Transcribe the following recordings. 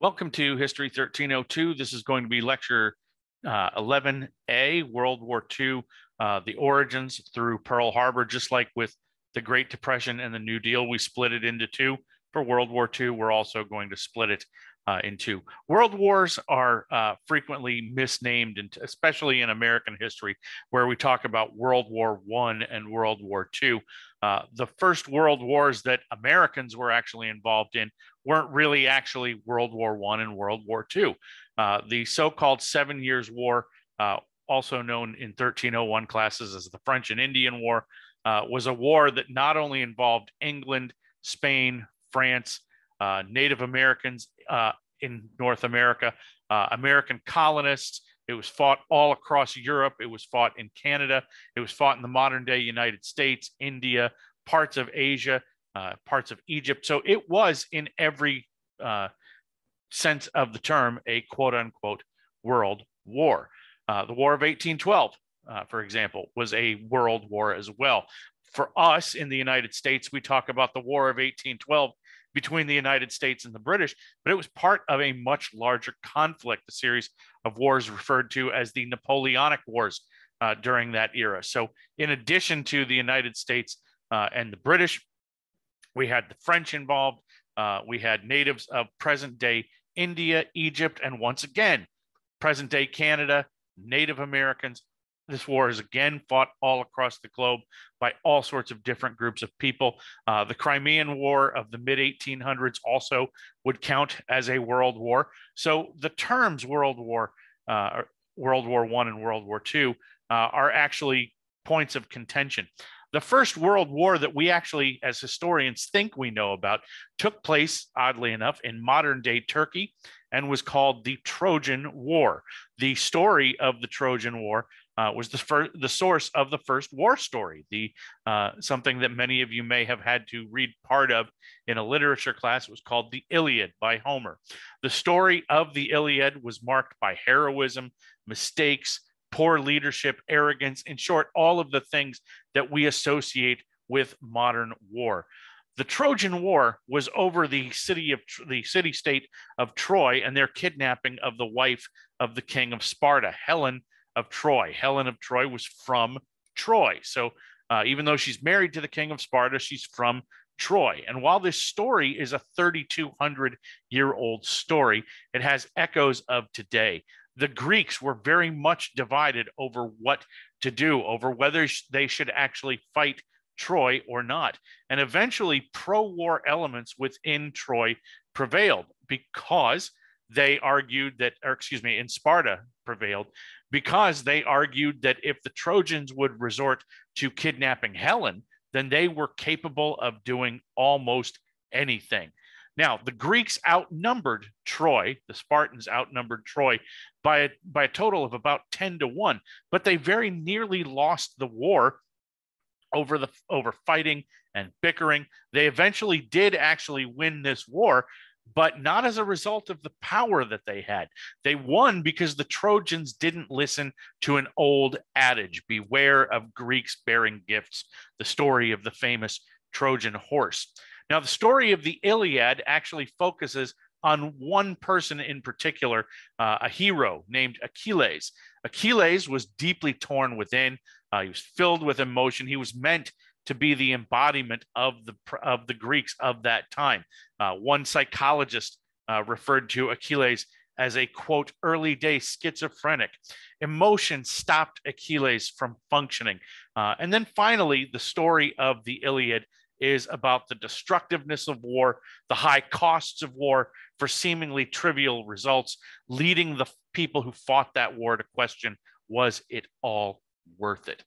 Welcome to History 1302. This is going to be lecture 11A, World War II, the origins through Pearl Harbor. Just like with the Great Depression and the New Deal, we split it into two. For World War II, we're also going to split it in two. World wars are frequently misnamed, especially in American history, where we talk about World War I and World War II. The first world wars that Americans were actually involved in weren't really actually World War I and World War II. The so-called 7 Years' War, also known in 1301 classes as the French and Indian War, was a war that not only involved England, Spain, France, Native Americans in North America, American colonists. It was fought all across Europe. It was fought in Canada. It was fought in the modern day United States, India, parts of Asia, parts of Egypt. So it was, in every sense of the term, a quote unquote world war. The War of 1812, for example, was a world war as well. For us in the United States, we talk about the War of 1812 between the United States and the British, but it was part of a much larger conflict, a series of wars referred to as the Napoleonic Wars during that era. So in addition to the United States and the British, we had the French involved. We had natives of present-day India, Egypt, and once again, present-day Canada, Native Americans. This war is again fought all across the globe by all sorts of different groups of people. The Crimean War of the mid-1800s also would count as a world war. So the terms World War I and World War II are actually points of contention. The first world war that we actually, as historians, think we know about took place, oddly enough, in modern-day Turkey and was called the Trojan War. The story of the Trojan War was the source of the first war story, something that many of you may have had to read part of in a literature class. It was called the Iliad by Homer. The story of the Iliad was marked by heroism, mistakes, poor leadership, arrogance, in short, all of the things that we associate with modern war. The Trojan War was over the city-state of Troy and their kidnapping of the wife of the king of Sparta, Helen of Troy. Helen of Troy was from Troy. So even though she's married to the king of Sparta, she's from Troy. And while this story is a 3,200-year-old story, it has echoes of today. The Greeks were very much divided over what to do, over whether they should actually fight Troy or not. And eventually, pro-war elements within Troy prevailed because they argued that, in Sparta prevailed because they argued that if the Trojans would resort to kidnapping Helen, then they were capable of doing almost anything. Now, the Greeks outnumbered Troy, the Spartans outnumbered Troy by a total of about 10-1, but they very nearly lost the war over fighting and bickering. They eventually did actually win this war, but not as a result of the power that they had. They won because the Trojans didn't listen to an old adage, beware of Greeks bearing gifts, the story of the famous Trojan horse. Now, the story of the Iliad actually focuses on one person in particular, a hero named Achilles. Achilles was deeply torn within. He was filled with emotion. He was meant to be the embodiment of the Greeks of that time. One psychologist referred to Achilles as a, quote, early day schizophrenic. Emotion stopped Achilles from functioning. And then finally, the story of the Iliad is about the destructiveness of war, the high costs of war for seemingly trivial results, leading the people who fought that war to question, was it all worth it?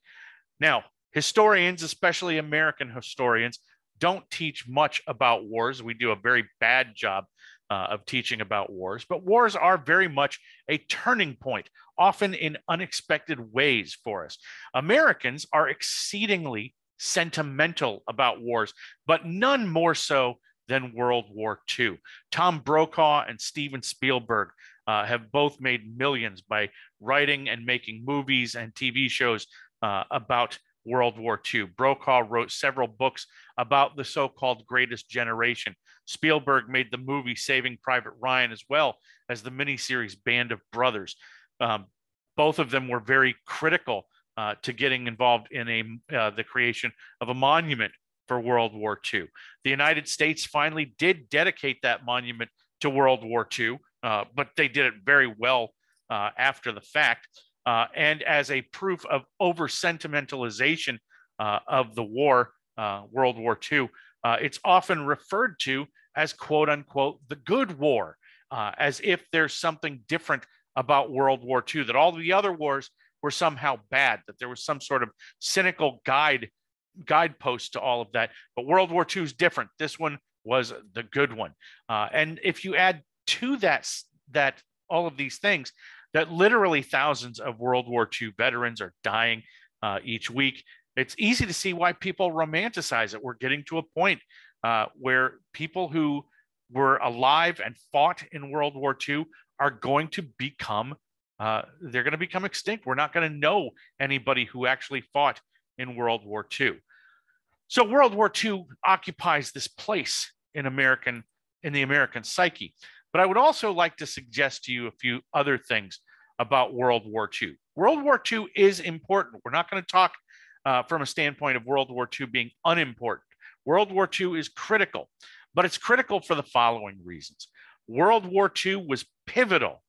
Now, historians, especially American historians, don't teach much about wars. We do a very bad job of teaching about wars, but wars are very much a turning point, often in unexpected ways for us. Americans are exceedingly sentimental about wars, but none more so than World War II. Tom Brokaw and Steven Spielberg have both made millions by writing and making movies and TV shows about World War II. Brokaw wrote several books about the so-called Greatest Generation. Spielberg made the movie Saving Private Ryan, as well as the miniseries Band of Brothers. Both of them were very critical to getting involved in the creation of a monument for World War II. The United States finally did dedicate that monument to World War II, but they did it very well after the fact. And as a proof of over-sentimentalization of the war, World War II, it's often referred to as, quote unquote, the good war, as if there's something different about World War II, that all the other wars were somehow bad, that there was some sort of cynical guidepost to all of that. But World War II is different. This one was the good one. And if you add to that all of these things, that literally thousands of World War II veterans are dying each week, it's easy to see why people romanticize it. We're getting to a point where people who were alive and fought in World War II are going to become they're going to become extinct. We're not going to know anybody who actually fought in World War II. So World War II occupies this place in the American psyche. But I would also like to suggest to you a few other things about World War II. World War II is important. We're not going to talk from a standpoint of World War II being unimportant. World War II is critical, but it's critical for the following reasons. World War II was pivotal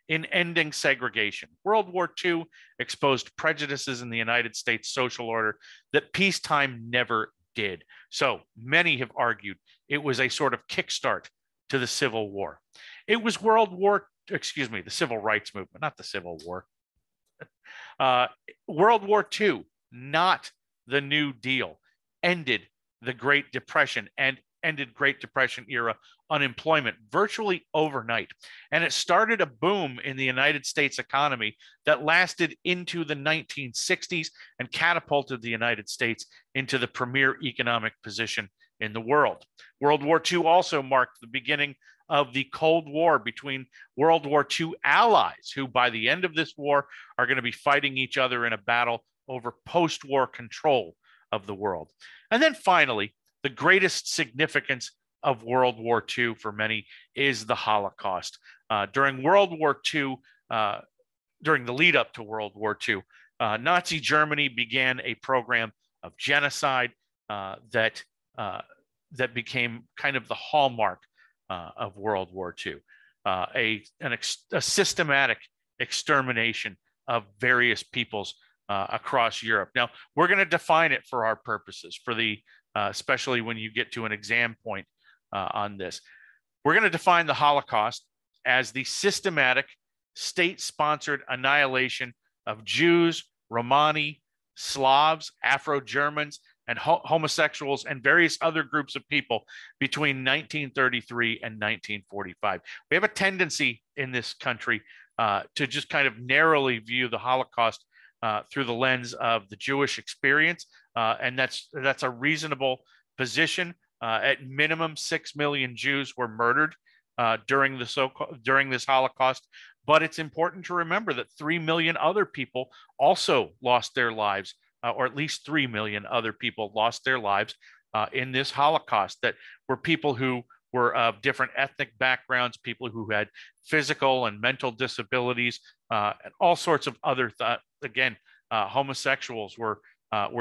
in ending segregation. World War II exposed prejudices in the United States social order that peacetime never did. So many have argued it was a sort of kickstart to the Civil War. It was the Civil Rights Movement, not the Civil War. World War II, not the New Deal, ended the Great Depression and ended Great Depression era unemployment virtually overnight. And it started a boom in the United States economy that lasted into the 1960s and catapulted the United States into the premier economic position in the world. World War II also marked the beginning of the Cold War between World War II allies, who by the end of this war are going to be fighting each other in a battle over post-war control of the world. And then finally, the greatest significance of World War II for many is the Holocaust. During World War II, during the lead up to World War II, Nazi Germany began a program of genocide that became kind of the hallmark of World War II, a systematic extermination of various peoples across Europe. Now, we're going to define it for our purposes, for the especially when you get to an exam point on this. We're going to define the Holocaust as the systematic state-sponsored annihilation of Jews, Romani, Slavs, Afro-Germans, and homosexuals and various other groups of people between 1933 and 1945. We have a tendency in this country to just kind of narrowly view the Holocaust through the lens of the Jewish experience, and that's a reasonable position. At minimum, 6 million Jews were murdered during this Holocaust. But it's important to remember that 3 million other people also lost their lives, or at least 3 million other people lost their lives in this Holocaust, that were people who were of different ethnic backgrounds, people who had physical and mental disabilities, and all sorts of other homosexuals were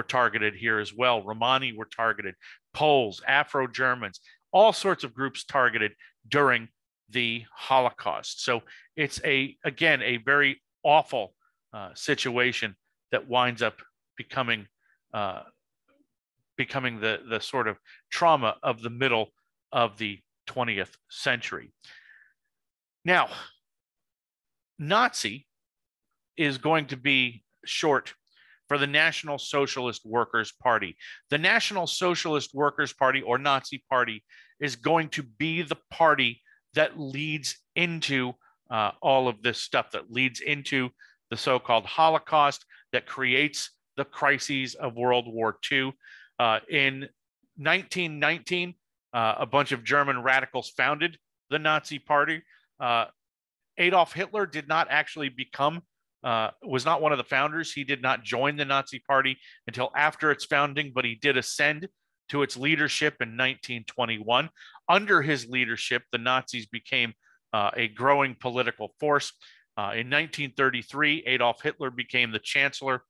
targeted here as well. Romani were targeted, Poles, Afro-Germans, all sorts of groups targeted during the Holocaust. So it's a very awful situation that winds up becoming the sort of trauma of the middle of the 20th century. Now, Nazi is going to be short for the National Socialist Workers' Party. The National Socialist Workers' Party, or Nazi Party, is going to be the party that leads into all of this stuff, that leads into the so-called Holocaust, that creates the crises of World War II. In 1919, a bunch of German radicals founded the Nazi Party. Adolf Hitler did not actually become was not one of the founders. He did not join the Nazi Party until after its founding, but he did ascend to its leadership in 1921. Under his leadership, the Nazis became a growing political force. In 1933, Adolf Hitler became the Chancellor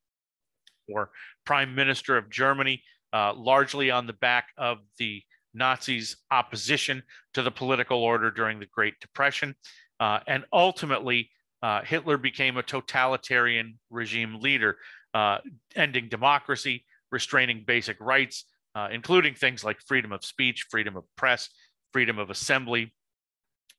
or Prime Minister of Germany, largely on the back of the Nazis' opposition to the political order during the Great Depression. And ultimately, Hitler became a totalitarian regime leader, ending democracy, restraining basic rights, including things like freedom of speech, freedom of press, freedom of assembly,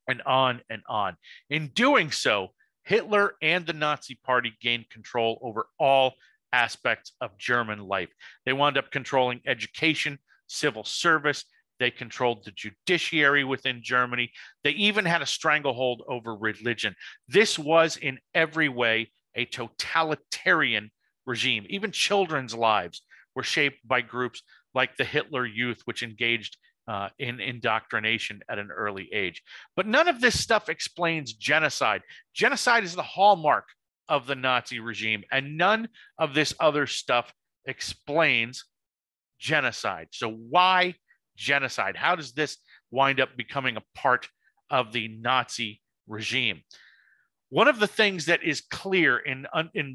and on and on. In doing so, Hitler and the Nazi Party gained control over all aspects of German life. They wound up controlling education, civil service. They controlled the judiciary within Germany. They even had a stranglehold over religion. This was in every way a totalitarian regime. Even children's lives were shaped by groups like the Hitler Youth, which engaged in indoctrination at an early age. But none of this stuff explains genocide. Genocide is the hallmark of the Nazi regime, and none of this other stuff explains genocide. So why genocide? How does this wind up becoming a part of the Nazi regime? One of the things that is clear in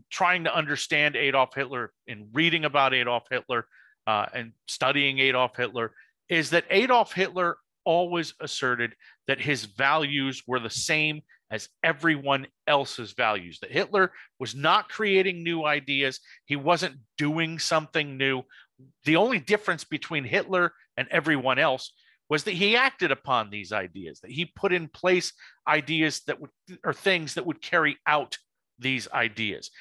trying to understand Adolf Hitler, in reading about Adolf Hitler and studying Adolf Hitler, is that Adolf Hitler always asserted that his values were the same as everyone else's values, that Hitler was not creating new ideas. He wasn't doing something new. The only difference between Hitler and everyone else was that he acted upon these ideas, that he put in place ideas that would, or things that would carry out these ideas.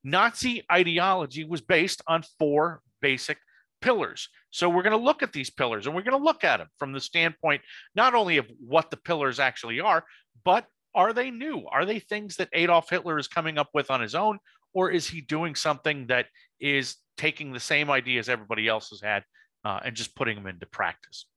Nazi ideology was based on 4 basic pillars. So we're going to look at these pillars, and we're going to look at them from the standpoint not only of what the pillars actually are, but are they new? Are they things that Adolf Hitler is coming up with on his own, or is he doing something that is taking the same ideas everybody else has had and just putting them into practice?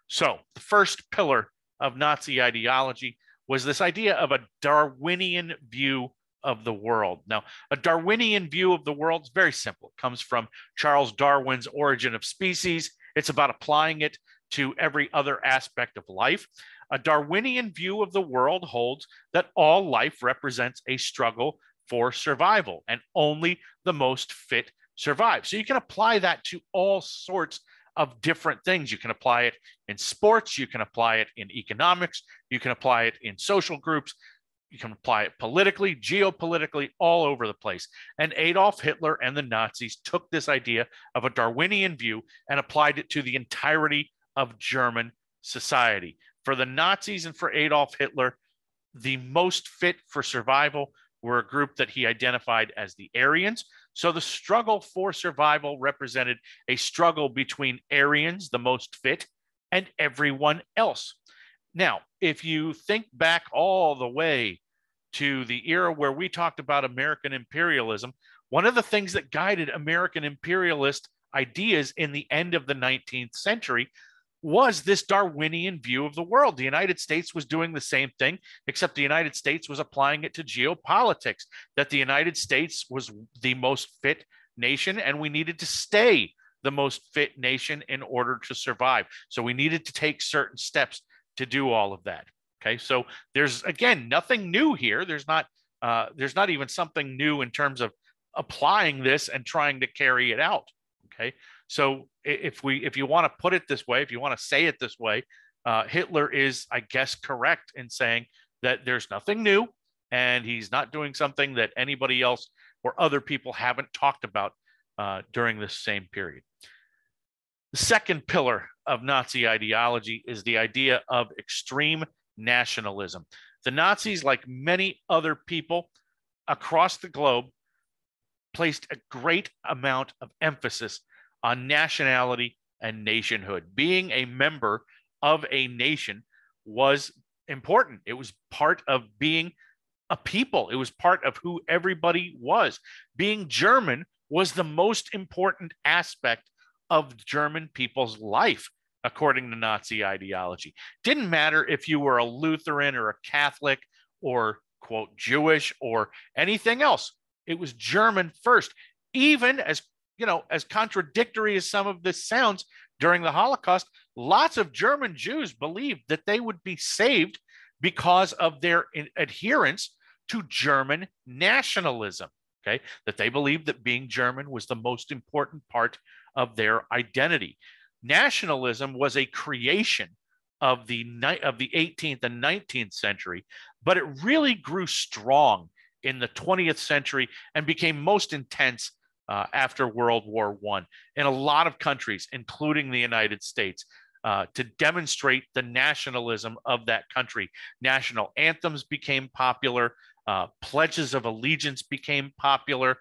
So the first pillar of Nazi ideology was this idea of a Darwinian view of the world. Now, a Darwinian view of the world is very simple. It comes from Charles Darwin's Origin of Species. It's about applying it to every other aspect of life. A Darwinian view of the world holds that all life represents a struggle for survival, and only the most fit survive. So you can apply that to all sorts of different things. You can apply it in sports, you can apply it in economics, you can apply it in social groups, you can apply it politically, geopolitically, all over the place. And Adolf Hitler and the Nazis took this idea of a Darwinian view and applied it to the entirety of German society. For the Nazis and for Adolf Hitler, the most fit for survival were a group that he identified as the Aryans. So the struggle for survival represented a struggle between Aryans, the most fit, and everyone else. Now, if you think back all the way to the era where we talked about American imperialism, one of the things that guided American imperialist ideas in the end of the 19th century was this Darwinian view of the world. The United States was doing the same thing, except the United States was applying it to geopolitics, that the United States was the most fit nation and we needed to stay the most fit nation in order to survive. So we needed to take certain steps to do all of that. Okay, so there's, again, nothing new here. There's not even something new in terms of applying this and trying to carry it out. Okay, so if you want to put it this way, if you want to say it this way, Hitler is, I guess, correct in saying that there's nothing new and he's not doing something that anybody else or other people haven't talked about during this same period. The second pillar of Nazi ideology is the idea of extreme nationalism. The Nazis, like many other people across the globe, placed a great amount of emphasis on nationality and nationhood. Being a member of a nation was important. It was part of being a people. It was part of who everybody was. Being German was the most important aspect of German people's life, according to Nazi ideology. Didn't matter if you were a Lutheran or a Catholic or, quote, Jewish or anything else. It was German first, even as, you know, as contradictory as some of this sounds. During the Holocaust, lots of German Jews believed that they would be saved because of their adherence to German nationalism. Okay, that they believed that being German was the most important part of their identity. Nationalism was a creation of the 18th and 19th century, but it really grew strong in the 20th century and became most intense after World War I in a lot of countries, including the United States, to demonstrate the nationalism of that country. National anthems became popular. Pledges of allegiance became popular.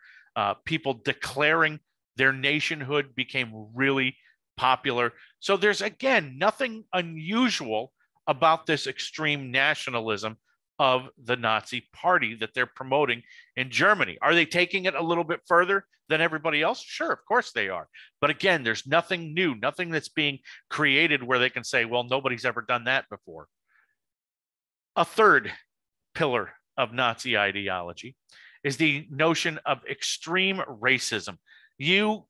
People declaring their nationhood became really popular. So there's, again, nothing unusual about this extreme nationalism of the Nazi Party that they're promoting in Germany. Are they taking it a little bit further than everybody else? Sure, of course they are. But again, there's nothing new, nothing that's being created where they can say, well, nobody's ever done that before. A third pillar of Nazi ideology is the notion of extreme racism. You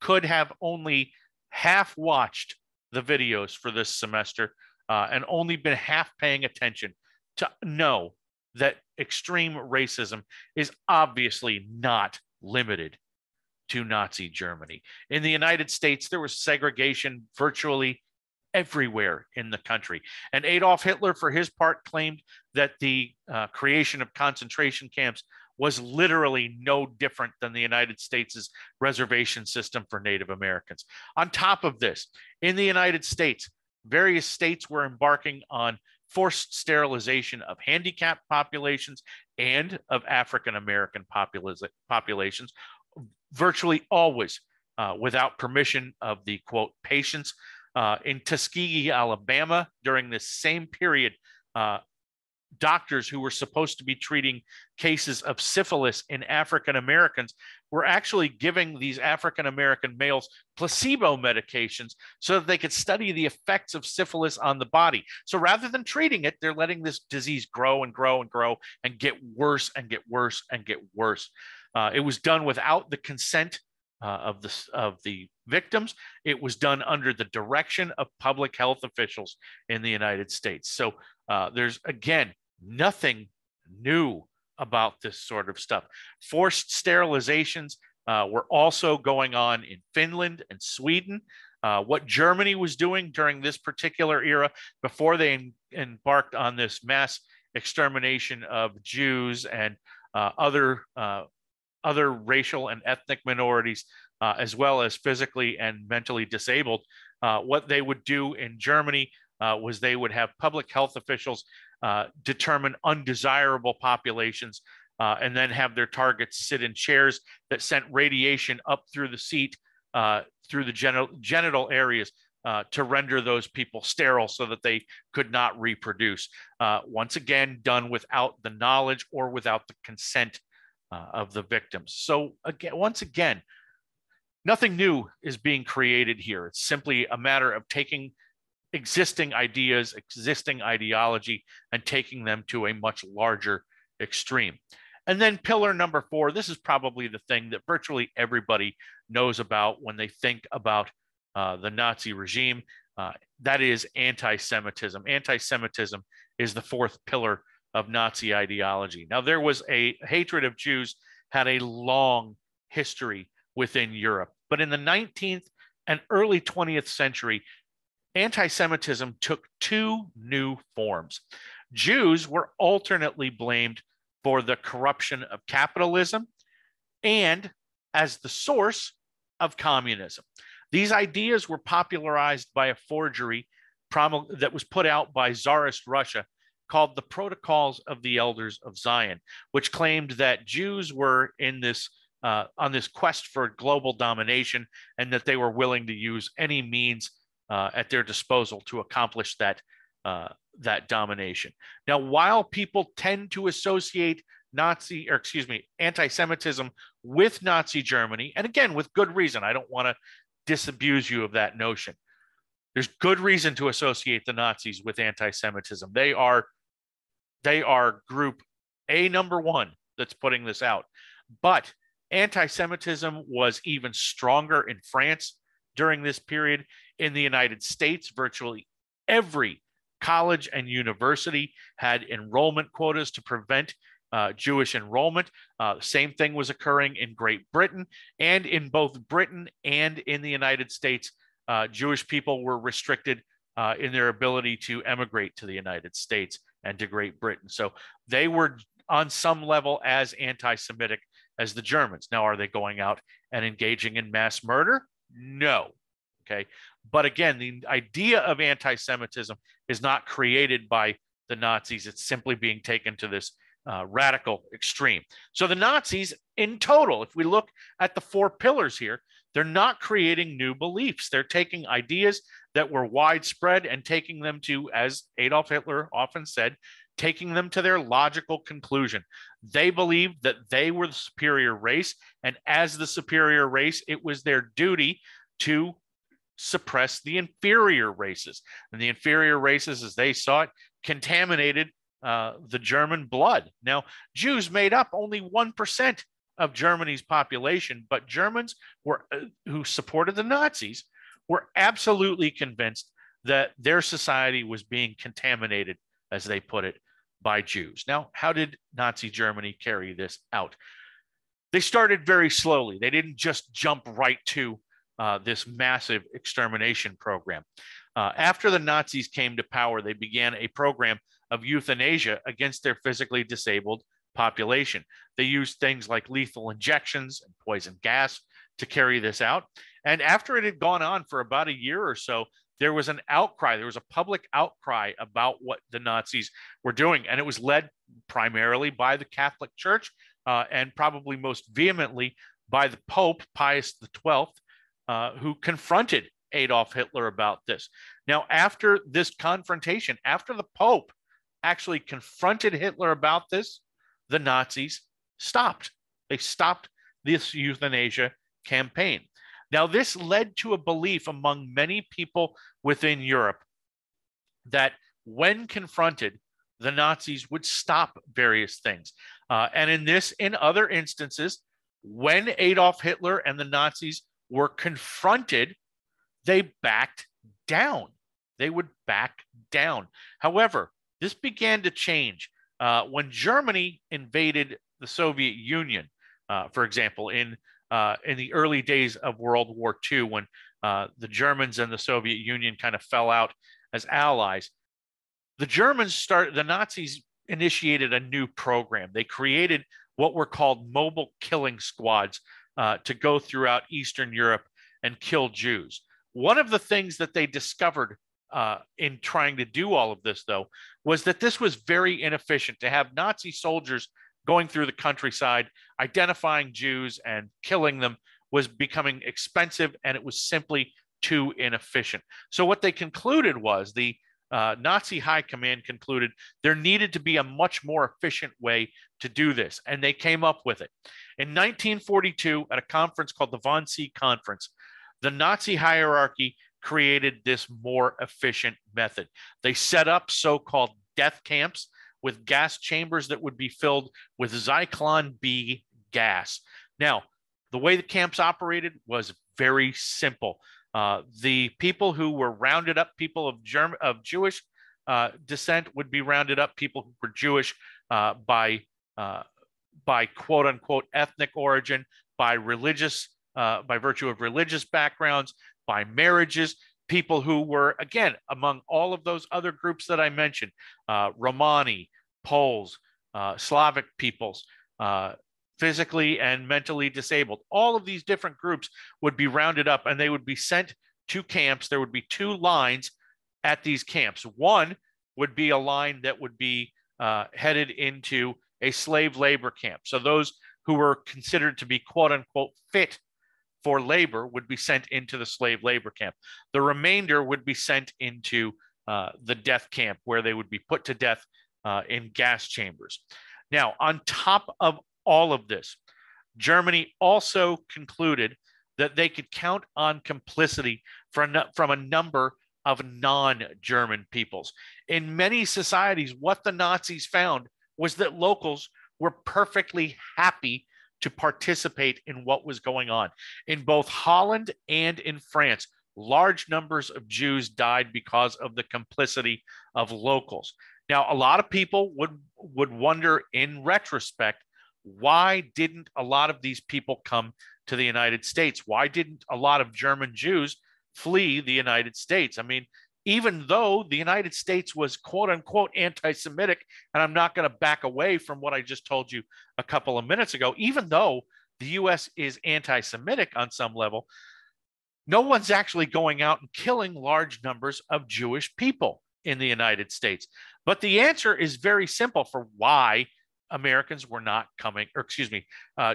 could have only half watched the videos for this semester and only been half paying attention to know that extreme racism is obviously not limited to Nazi Germany. In the United States, there was segregation virtually everywhere in the country. And Adolf Hitler, for his part, claimed that the creation of concentration camps was literally no different than the United States' reservation system for Native Americans. On top of this, in the United States, various states were embarking on forced sterilization of handicapped populations and of African American populations, virtually always without permission of the, quote, patients. In Tuskegee, Alabama, during this same period, doctors who were supposed to be treating cases of syphilis in African Americans were actually giving these African American males placebo medications so that they could study the effects of syphilis on the body. So rather than treating it, they're letting this disease grow and grow and grow and get worse and get worse and get worse. It was done without the consent of the victims. It was done under the direction of public health officials in the United States. So there's, again, nothing new about this sort of stuff. Forced sterilizations were also going on in Finland and Sweden. What Germany was doing during this particular era, before they embarked on this mass extermination of Jews and other racial and ethnic minorities, as well as physically and mentally disabled, what they would do in Germany was they would have public health officials determine undesirable populations and then have their targets sit in chairs that sent radiation up through the seat, through the genital areas, to render those people sterile so that they could not reproduce. Once again, done without the knowledge or without the consent of the victims. So again, once again, nothing new is being created here. It's simply a matter of taking existing ideas, existing ideology, and taking them to a much larger extreme. And then pillar number 4, this is probably the thing that virtually everybody knows about when they think about the Nazi regime. That is anti-Semitism. Anti-Semitism is the 4th pillar of Nazi ideology. Now, there was a hatred of Jews, had a long history within Europe. But in the 19th and early 20th century, anti-Semitism took 2 new forms. Jews were alternately blamed for the corruption of capitalism and as the source of communism. These ideas were popularized by a forgery that was put out by Tsarist Russia called the Protocols of the Elders of Zion, which claimed that Jews were in this on this quest for global domination and that they were willing to use any means at their disposal to accomplish that domination. Now, while people tend to associate anti-Semitism with Nazi Germany, and again, with good reason, I don't want to disabuse you of that notion. There's good reason to associate the Nazis with anti-Semitism. They are group A number 1 that's putting this out. But anti-Semitism was even stronger in France during this period. In the United States, virtually every college and university had enrollment quotas to prevent Jewish enrollment. Same thing was occurring in Great Britain, and in both Britain and in the United States, Jewish people were restricted in their ability to emigrate to the United States and to Great Britain. So they were on some level as anti-Semitic as the Germans. Now, are they going out and engaging in mass murder? No. Okay. But again, the idea of anti-Semitism is not created by the Nazis. It's simply being taken to this radical extreme. So the Nazis in total, if we look at the four pillars here, they're not creating new beliefs. They're taking ideas that were widespread and taking them to, as Adolf Hitler often said, taking them to their logical conclusion. They believed that they were the superior race, and as the superior race, it was their duty to suppress the inferior races. And the inferior races, as they saw it, contaminated the German blood. Now, Jews made up only 1% of Germany's population, but Germans who supported the Nazis were absolutely convinced that their society was being contaminated, as they put it, by Jews. Now, how did Nazi Germany carry this out? They started very slowly. They didn't just jump right to this massive extermination program. After the Nazis came to power, they began a program of euthanasia against their physically disabled population. They used things like lethal injections and poison gas to carry this out. And after it had gone on for about a year or so, there was an outcry. There was a public outcry about what the Nazis were doing. And it was led primarily by the Catholic Church and probably most vehemently by the Pope, Pius XII, who confronted Adolf Hitler about this. Now, after this confrontation, after the Pope actually confronted Hitler about this, the Nazis stopped. They stopped this euthanasia campaign. Now, this led to a belief among many people within Europe that when confronted, the Nazis would stop various things. And in other instances, when Adolf Hitler and the Nazis were confronted, they backed down. They would back down. However, this began to change when Germany invaded the Soviet Union, for example, in the early days of World War II, when the Germans and the Soviet Union kind of fell out as allies. The Nazis initiated a new program. They created what were called mobile killing squads to go throughout Eastern Europe and kill Jews. One of the things that they discovered in trying to do all of this, though, was that this was very inefficient. To have Nazi soldiers going through the countryside, identifying Jews and killing them was becoming expensive, and it was simply too inefficient. So what they concluded was the Nazi high command concluded there needed to be a much more efficient way to do this, and they came up with it. In 1942, at a conference called the Wannsee Conference, the Nazi hierarchy created this more efficient method. They set up so-called death camps with gas chambers that would be filled with Zyklon B gas. Now, the way the camps operated was very simple. The people who were rounded up, people of Jewish descent, would be rounded up. People who were Jewish by quote unquote ethnic origin, by virtue of religious backgrounds, by marriages. People who were, again, among all of those other groups that I mentioned, Romani, Poles, Slavic peoples, physically and mentally disabled. All of these different groups would be rounded up and they would be sent to camps. There would be two lines at these camps. One would be a line that would be headed into a slave labor camp. So those who were considered to be quote unquote fit for labor would be sent into the slave labor camp. The remainder would be sent into the death camp, where they would be put to death in gas chambers. Now, on top of all of this, Germany also concluded that they could count on complicity from a number of non-German peoples. In many societies, what the Nazis found was that locals were perfectly happy to participate in what was going on. In both Holland and in France, large numbers of Jews died because of the complicity of locals. Now, a lot of people would wonder in retrospect, why didn't a lot of these people come to the United States? Why didn't a lot of German Jews flee the United States? I mean, even though the United States was quote unquote anti-Semitic, and I'm not going to back away from what I just told you a couple of minutes ago, even though the US is anti-Semitic on some level, no one's actually going out and killing large numbers of Jewish people in the United States. But the answer is very simple for why Americans were not coming, or excuse me,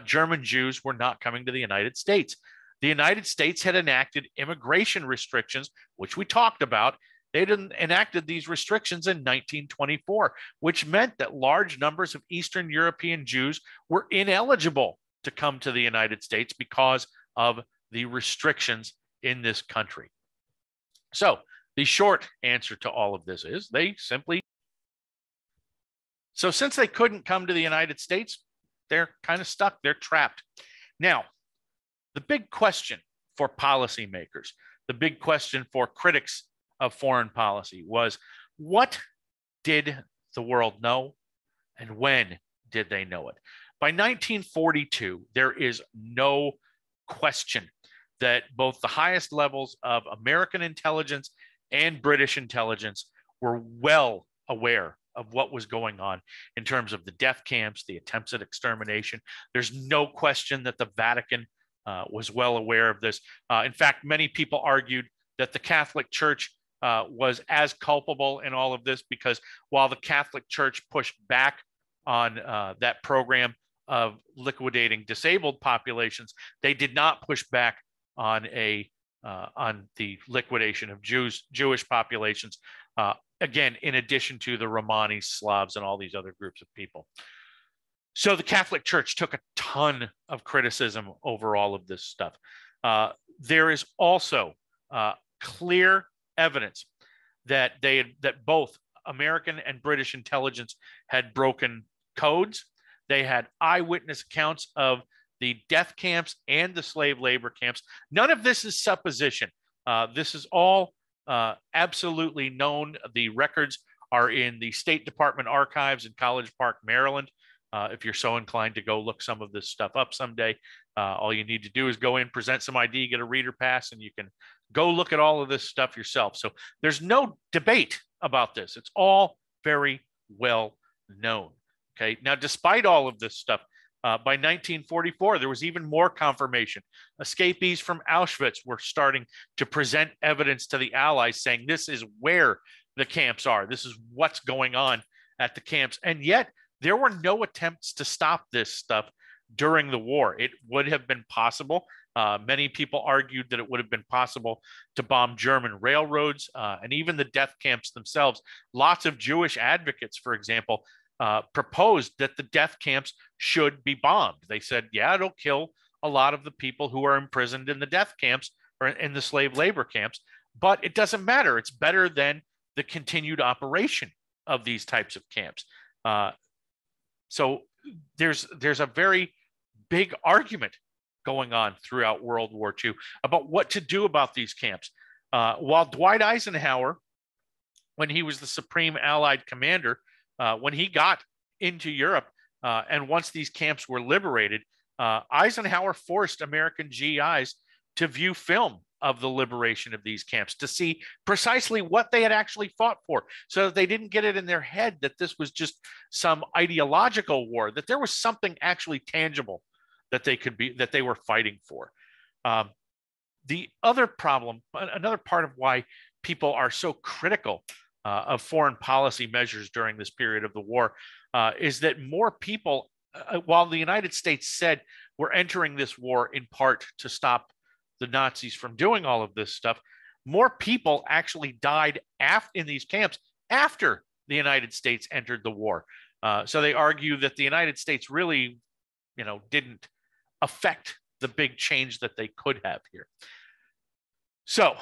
German Jews were not coming to the United States. The United States had enacted immigration restrictions, which we talked about. They enacted these restrictions in 1924, which meant that large numbers of Eastern European Jews were ineligible to come to the United States because of the restrictions in this country. So the short answer to all of this is they simply. So since they couldn't come to the United States, they're kind of stuck. They're trapped. Now, the big question for policymakers, the big question for critics of foreign policy was, what did the world know and when did they know it? By 1942, there is no question that both the highest levels of American intelligence and British intelligence were well aware of what was going on in terms of the death camps, the attempts at extermination. There's no question that the Vatican was well aware of this. In fact, many people argued that the Catholic Church was as culpable in all of this, because while the Catholic Church pushed back on that program of liquidating disabled populations, they did not push back on the liquidation of Jewish populations. Again, in addition to the Romani, Slavs, and all these other groups of people. So the Catholic Church took a ton of criticism over all of this stuff. There is also clear evidence that that both American and British intelligence had broken codes. They had eyewitness accounts of the death camps and the slave labor camps. None of this is supposition. This is all absolutely known. The records are in the State Department archives in College Park, Maryland. If you're so inclined to go look some of this stuff up someday, all you need to do is go in, present some ID, get a reader pass, and you can go look at all of this stuff yourself. So there's no debate about this. It's all very well known. Okay. Now, despite all of this stuff, by 1944, there was even more confirmation. Escapees from Auschwitz were starting to present evidence to the Allies saying this is where the camps are. This is what's going on at the camps. And yet there were no attempts to stop this stuff during the war. It would have been possible. Many people argued that it would have been possible to bomb German railroads and even the death camps themselves. Lots of Jewish advocates, for example, proposed that the death camps should be bombed. They said, yeah, it'll kill a lot of the people who are imprisoned in the death camps or in the slave labor camps, but it doesn't matter. It's better than the continued operation of these types of camps. So there's a very big argument going on throughout World War II about what to do about these camps. While Dwight Eisenhower, when he was the Supreme Allied Commander, when he got into Europe and once these camps were liberated, Eisenhower forced American GIs to view film of the liberation of these camps to see precisely what they had actually fought for, so that they didn't get it in their head that this was just some ideological war, that there was something actually tangible that they were fighting for. The other problem, another part of why people are so critical of foreign policy measures during this period of the war is that more people, while the United States said we're entering this war in part to stop the Nazis from doing all of this stuff, more people actually died in these camps after the United States entered the war. So they argue that the United States really, didn't affect the big change that they could have here. So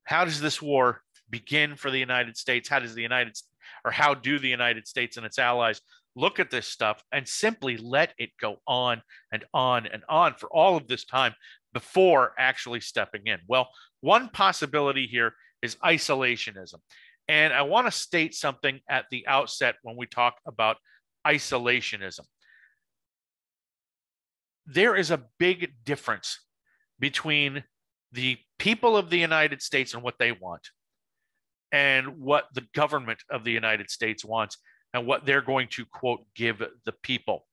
how does this war begin for the United States? How do the United States and its allies look at this stuff and simply let it go on and on and on for all of this time before actually stepping in? Well, one possibility here is isolationism. And I want to state something at the outset when we talk about isolationism. There is a big difference between the people of the United States and what they want, and what the government of the United States wants, and what they're going to, quote, give the people.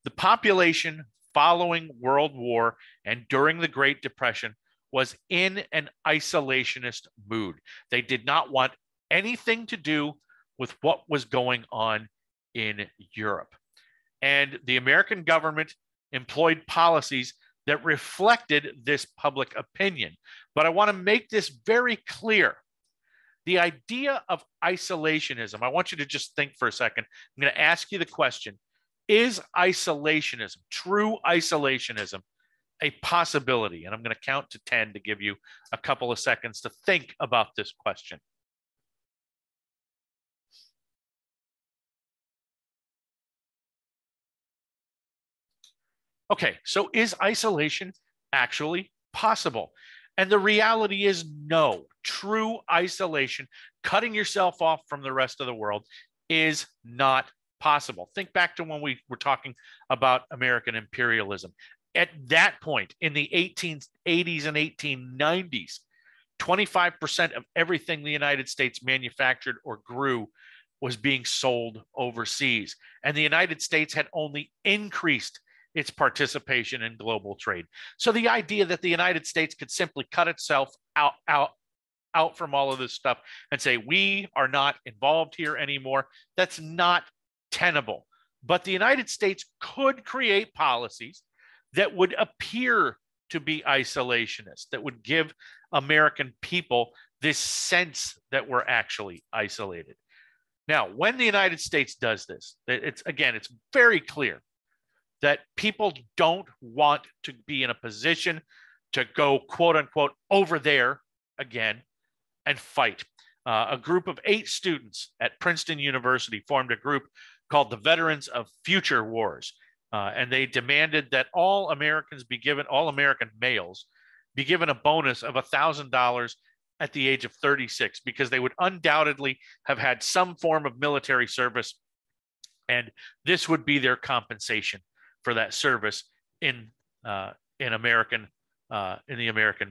The population following World War and during the Great Depression was in an isolationist mood. They did not want anything to do with what was going on in Europe. And the American government employed policies that reflected this public opinion. But I want to make this very clear. The idea of isolationism, I want you to just think for a second. I'm going to ask you the question: is isolationism, true isolationism, a possibility? And I'm going to count to 10 to give you a couple of seconds to think about this question. Okay, so is isolation actually possible? And the reality is no. True isolation, cutting yourself off from the rest of the world, is not possible. Think back to when we were talking about American imperialism. At that point in the 1880s and 1890s, 25% of everything the United States manufactured or grew was being sold overseas. And the United States had only increased its participation in global trade. So the idea that the United States could simply cut itself out from all of this stuff and say, we are not involved here anymore, that's not tenable. But the United States could create policies that would appear to be isolationist, that would give American people this sense that we're actually isolated. Now, when the United States does this, it's very clear that people don't want to be in a position to go, quote unquote, over there again and fight. A group of 8 students at Princeton University formed a group called the Veterans of Future Wars. And they demanded that all American males be given a bonus of $1,000 at the age of 36, because they would undoubtedly have had some form of military service, and this would be their compensation for that service in the American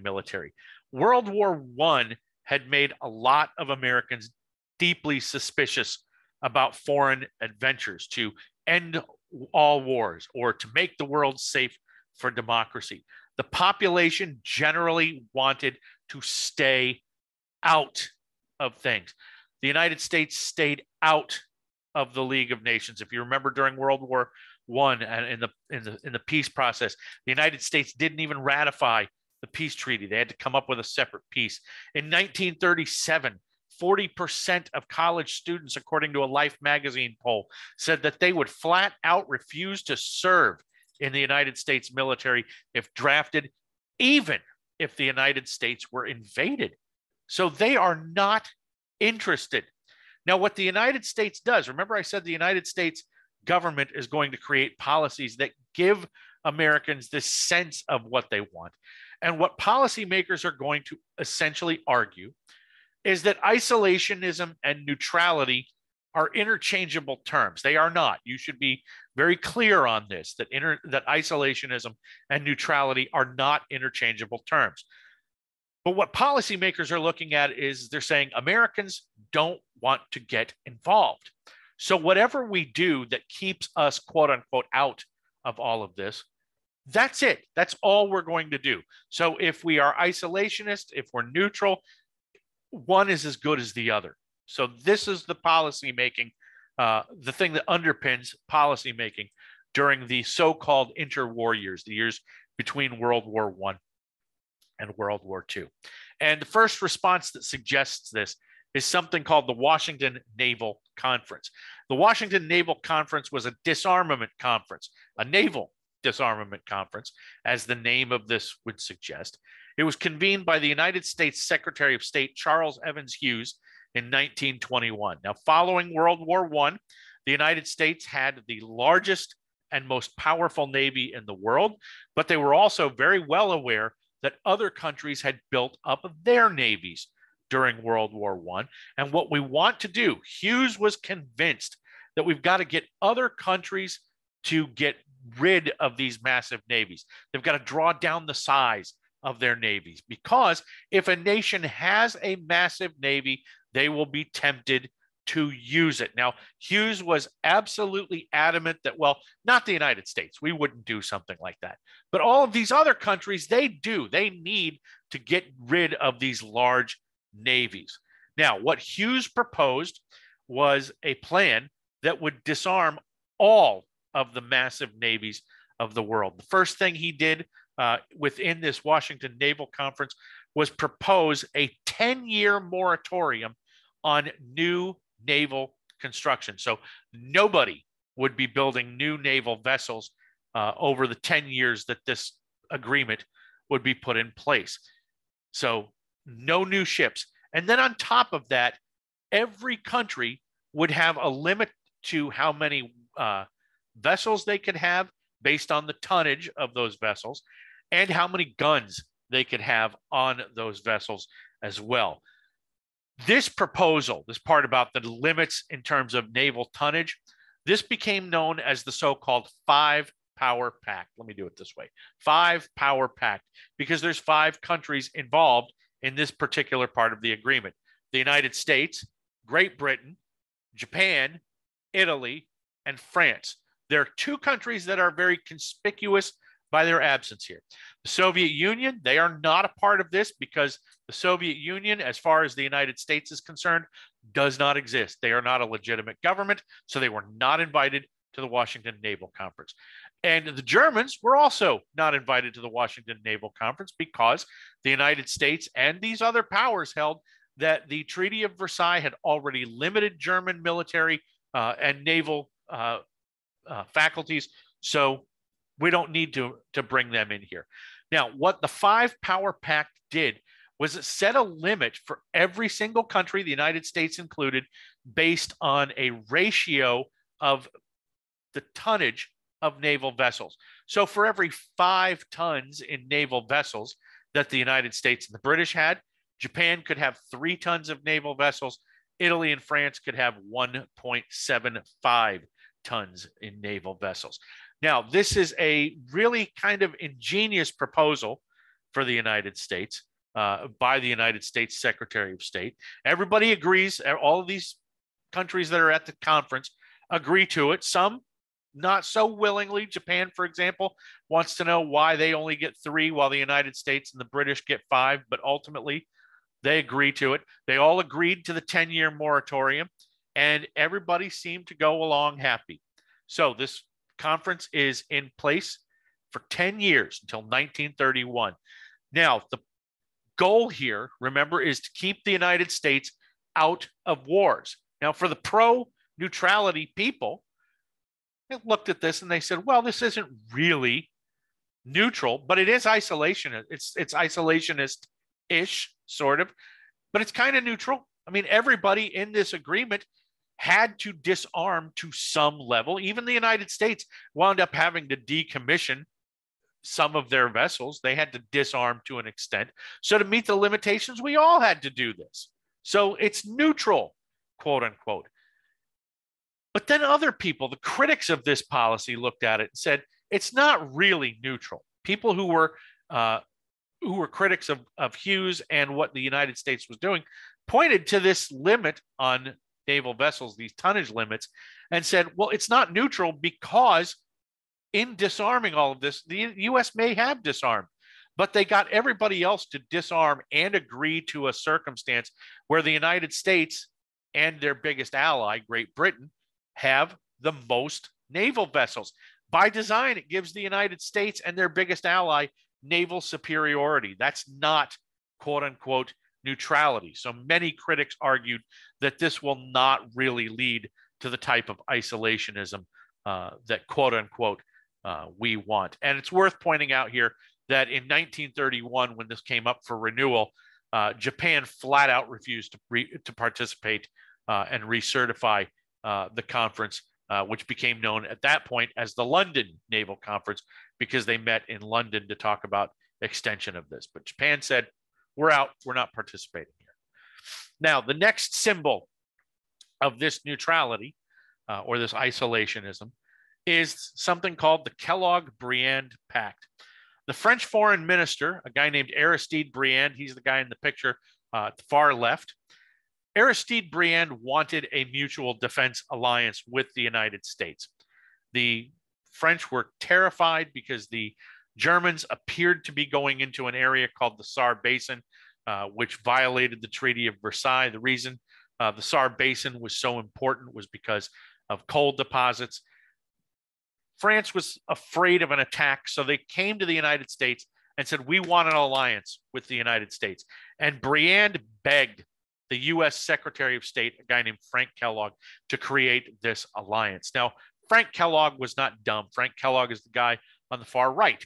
military. World War I had made a lot of Americans deeply suspicious about foreign adventures to end all wars or to make the world safe for democracy. The population generally wanted to stay out of things. The United States stayed out of the League of Nations. If you remember, during World War I and in the peace process, the United States didn't even ratify the peace treaty. They had to come up with a separate peace. In 1937, 40% of college students, according to a Life magazine poll, said that they would flat out refuse to serve in the United States military if drafted, even if the United States were invaded. So they are not interested. Now, what the United States does, remember I said the United States government is going to create policies that give Americans this sense of what they want. And what policymakers are going to essentially argue is that isolationism and neutrality are interchangeable terms. They are not. You should be very clear on this, that isolationism and neutrality are not interchangeable terms. But what policymakers are looking at is they're saying Americans don't want to get involved. So whatever we do that keeps us, quote unquote, out of all of this, that's it. That's all we're going to do. So if we are isolationist, if we're neutral, one is as good as the other. So this is the policy making, the thing that underpins policy making during the so-called interwar years, the years between World War I and World War II. And the first response that suggests this is something called the Washington Naval Conference. The Washington Naval Conference was a disarmament conference, a naval disarmament conference, as the name of this would suggest. It was convened by the United States Secretary of State Charles Evans Hughes in 1921. Now, following World War I, the United States had the largest and most powerful Navy in the world, but they were also very well aware that other countries had built up their navies during World War I. And what we want to do, Hughes was convinced that we've got to get other countries to get rid of these massive navies. They've got to draw down the size of their navies, because if a nation has a massive navy, they will be tempted to use it. Now, Hughes was absolutely adamant that, well, not the United States, we wouldn't do something like that. But all of these other countries, they do. They need to get rid of these large navies. Now, what Hughes proposed was a plan that would disarm all of the massive navies of the world. The first thing he did within this Washington Naval Conference was propose a 10-year moratorium on new naval construction. So nobody would be building new naval vessels over the 10 years that this agreement would be put in place. So no new ships. And then on top of that, every country would have a limit to how many vessels they could have based on the tonnage of those vessels, and how many guns they could have on those vessels as well. This proposal, this part about the limits in terms of naval tonnage, this became known as the so-called Five-Power Pact. Let me do it this way. Five-Power Pact, because there's 5 countries involved in this particular part of the agreement. The United States, Great Britain, Japan, Italy, and France. There are 2 countries that are very conspicuous by their absence here. The Soviet Union, they are not a part of this, because the Soviet Union, as far as the United States is concerned, does not exist. They are not a legitimate government, so they were not invited to the Washington Naval Conference. And the Germans were also not invited to the Washington Naval Conference, because the United States and these other powers held that the Treaty of Versailles had already limited German military and naval faculties. So we don't need to bring them in here. Now, what the Five-Power Pact did was it set a limit for every single country, the United States included, based on a ratio of the tonnage of naval vessels. So for every 5 tons in naval vessels that the United States and the British had, Japan could have 3 tons of naval vessels. Italy and France could have 1.75 tons in naval vessels. Now, this is a really kind of ingenious proposal for the United States by the United States Secretary of State. Everybody agrees. All of these countries that are at the conference agree to it. Some not so willingly. Japan, for example, wants to know why they only get 3 while the United States and the British get 5, but ultimately they agree to it. They all agreed to the 10-year moratorium, and everybody seemed to go along happy. So this conference is in place for 10 years until 1931. Now, the goal here, remember, is to keep the United States out of wars. Now, for the pro-neutrality people, they looked at this and they said, well, this isn't really neutral, but it is isolationist. It's isolationist-ish, sort of, but it's kind of neutral. I mean, everybody in this agreement had to disarm to some level. Even the United States wound up having to decommission some of their vessels. They had to disarm to an extent. So to meet the limitations, we all had to do this. So it's neutral, quote unquote. But then other people, the critics of this policy, looked at it and said, it's not really neutral. People who were critics of Hughes and what the United States was doing pointed to this limit on naval vessels, these tonnage limits, and said, well, it's not neutral because in disarming all of this, the U.S. may have disarmed, but they got everybody else to disarm and agree to a circumstance where the United States and their biggest ally, Great Britain, have the most naval vessels. By design, it gives the United States and their biggest ally naval superiority. That's not, quote unquote, neutrality. So many critics argued that this will not really lead to the type of isolationism that, quote unquote, we want. And it's worth pointing out here that in 1931, when this came up for renewal, Japan flat out refused to participate and recertify the conference which became known at that point as the London Naval Conference, because they met in London to talk about extension of this. But Japan said, we're out, we're not participating here. Now, the next symbol of this neutrality or this isolationism is something called the Kellogg-Briand Pact. The French foreign minister, a guy named Aristide Briand, he's the guy in the picture at the far left. Aristide Briand wanted a mutual defense alliance with the United States. The French were terrified because the Germans appeared to be going into an area called the Saar Basin, which violated the Treaty of Versailles. The reason the Saar Basin was so important was because of coal deposits. France was afraid of an attack, so they came to the United States and said, we want an alliance with the United States. And Briand begged the U.S. Secretary of State, a guy named Frank Kellogg, to create this alliance. Now, Frank Kellogg was not dumb. Frank Kellogg is the guy on the far right.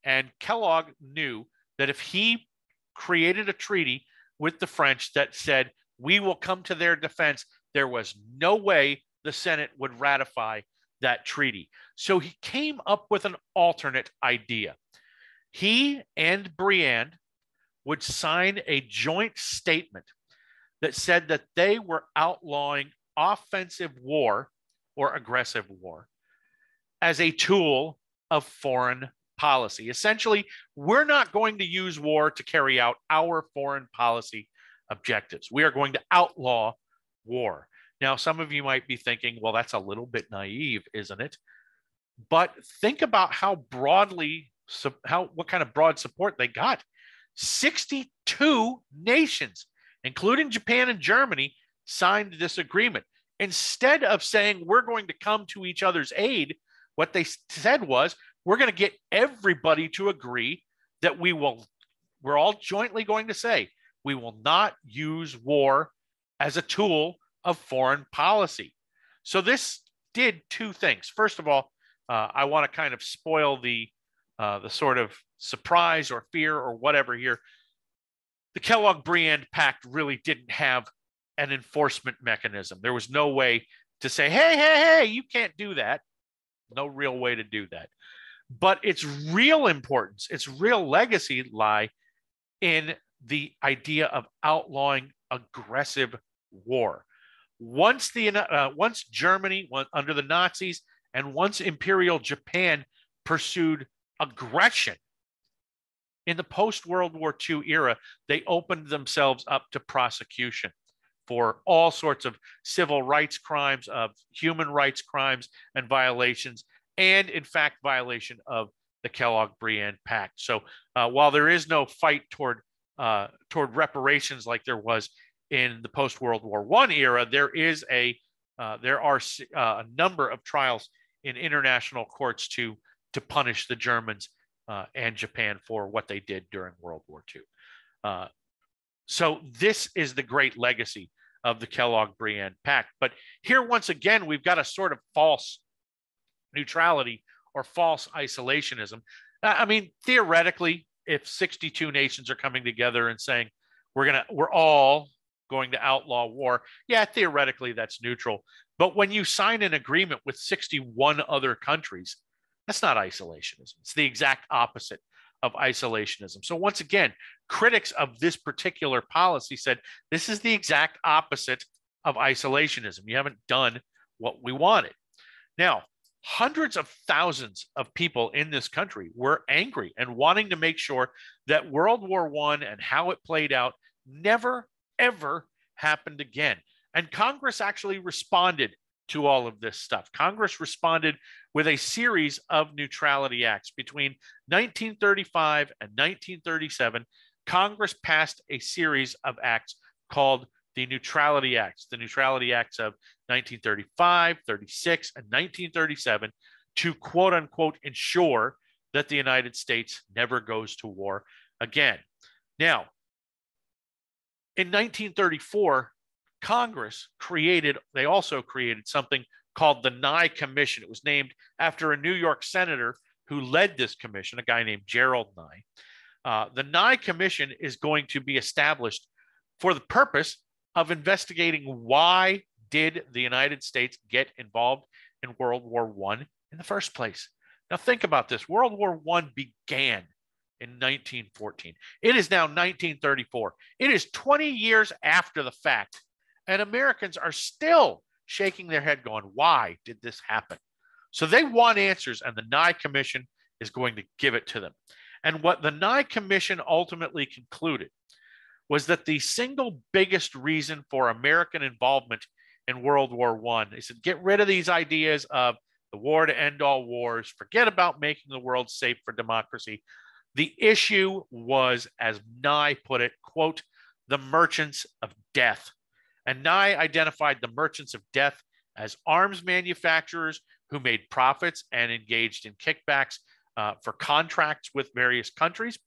And Kellogg knew that if he created a treaty with the French that said, we will come to their defense, there was no way the Senate would ratify that treaty. So he came up with an alternate idea. He and Briand would sign a joint statement that said that they were outlawing offensive war or aggressive war as a tool of foreign policy. Essentially, we're not going to use war to carry out our foreign policy objectives. We are going to outlaw war. Now, some of you might be thinking, well, that's a little bit naive, isn't it? But think about how broadly, what kind of broad support they got. 62 nations, including Japan and Germany, signed this agreement. Instead of saying we're going to come to each other's aid, what they said was, we're going to get everybody to agree that we're all jointly going to say, we will not use war as a tool of foreign policy. So this did two things. First of all, I want to kind of spoil the sort of surprise or fear or whatever here. The Kellogg-Briand Pact really didn't have an enforcement mechanism. There was no way to say, hey, you can't do that. No real way to do that. But its real importance, its real legacy lie in the idea of outlawing aggressive war. Once Germany went under the Nazis and once Imperial Japan pursued aggression in the post-World War II era, they opened themselves up to prosecution for all sorts of civil rights crimes, of human rights crimes and violations, and in fact, violation of the Kellogg-Briand Pact. So while there is no fight toward reparations like there was in the post-World War I era, there are a number of trials in international courts to punish the Germans and Japan for what they did during World War II. So this is the great legacy of the Kellogg-Briand Pact. But here, once again, we've got a sort of false neutrality or false isolationism. I mean, theoretically, if 62 nations are coming together and saying we're all going to outlaw war, yeah, theoretically that's neutral. But when you sign an agreement with 61 other countries, that's not isolationism. It's the exact opposite of isolationism. So once again, critics of this particular policy said, this is the exact opposite of isolationism. You haven't done what we wanted. Now, hundreds of thousands of people in this country were angry and wanting to make sure that World War I and how it played out never, ever happened again. And Congress actually responded to all of this stuff. Congress responded with a series of neutrality acts. Between 1935 and 1937, Congress passed a series of acts called the Neutrality Acts. The Neutrality Acts of 1935, 36, and 1937 to quote unquote ensure that the United States never goes to war again. Now, in 1934, Congress also created something called the Nye Commission. It was named after a New York senator who led this commission, a guy named Gerald Nye. The Nye Commission is going to be established for the purpose of investigating why did the United States get involved in World War I in the first place? Now think about this. World War I began in 1914. It is now 1934. It is 20 years after the fact, and Americans are still shaking their head going, why did this happen? So they want answers, and the Nye Commission is going to give it to them. And what the Nye Commission ultimately concluded was that the single biggest reason for American involvement in World War I, they said, get rid of these ideas of the war to end all wars, forget about making the world safe for democracy. The issue was, as Nye put it, quote, the merchants of death. And Nye identified the merchants of death as arms manufacturers who made profits and engaged in kickbacks for contracts with various countries.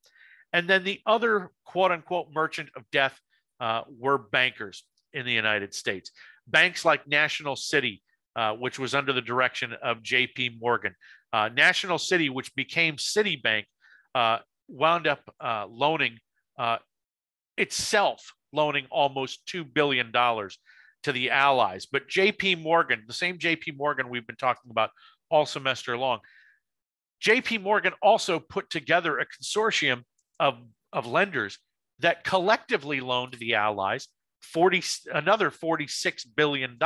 And then the other quote unquote merchant of death were bankers in the United States. Banks like National City, which was under the direction of J.P. Morgan. National City, which became Citibank, wound up loaning itself, loaning almost $2 billion to the Allies. But J.P. Morgan, the same J.P. Morgan we've been talking about all semester long, J.P. Morgan also put together a consortium of lenders that collectively loaned the Allies another $46 billion.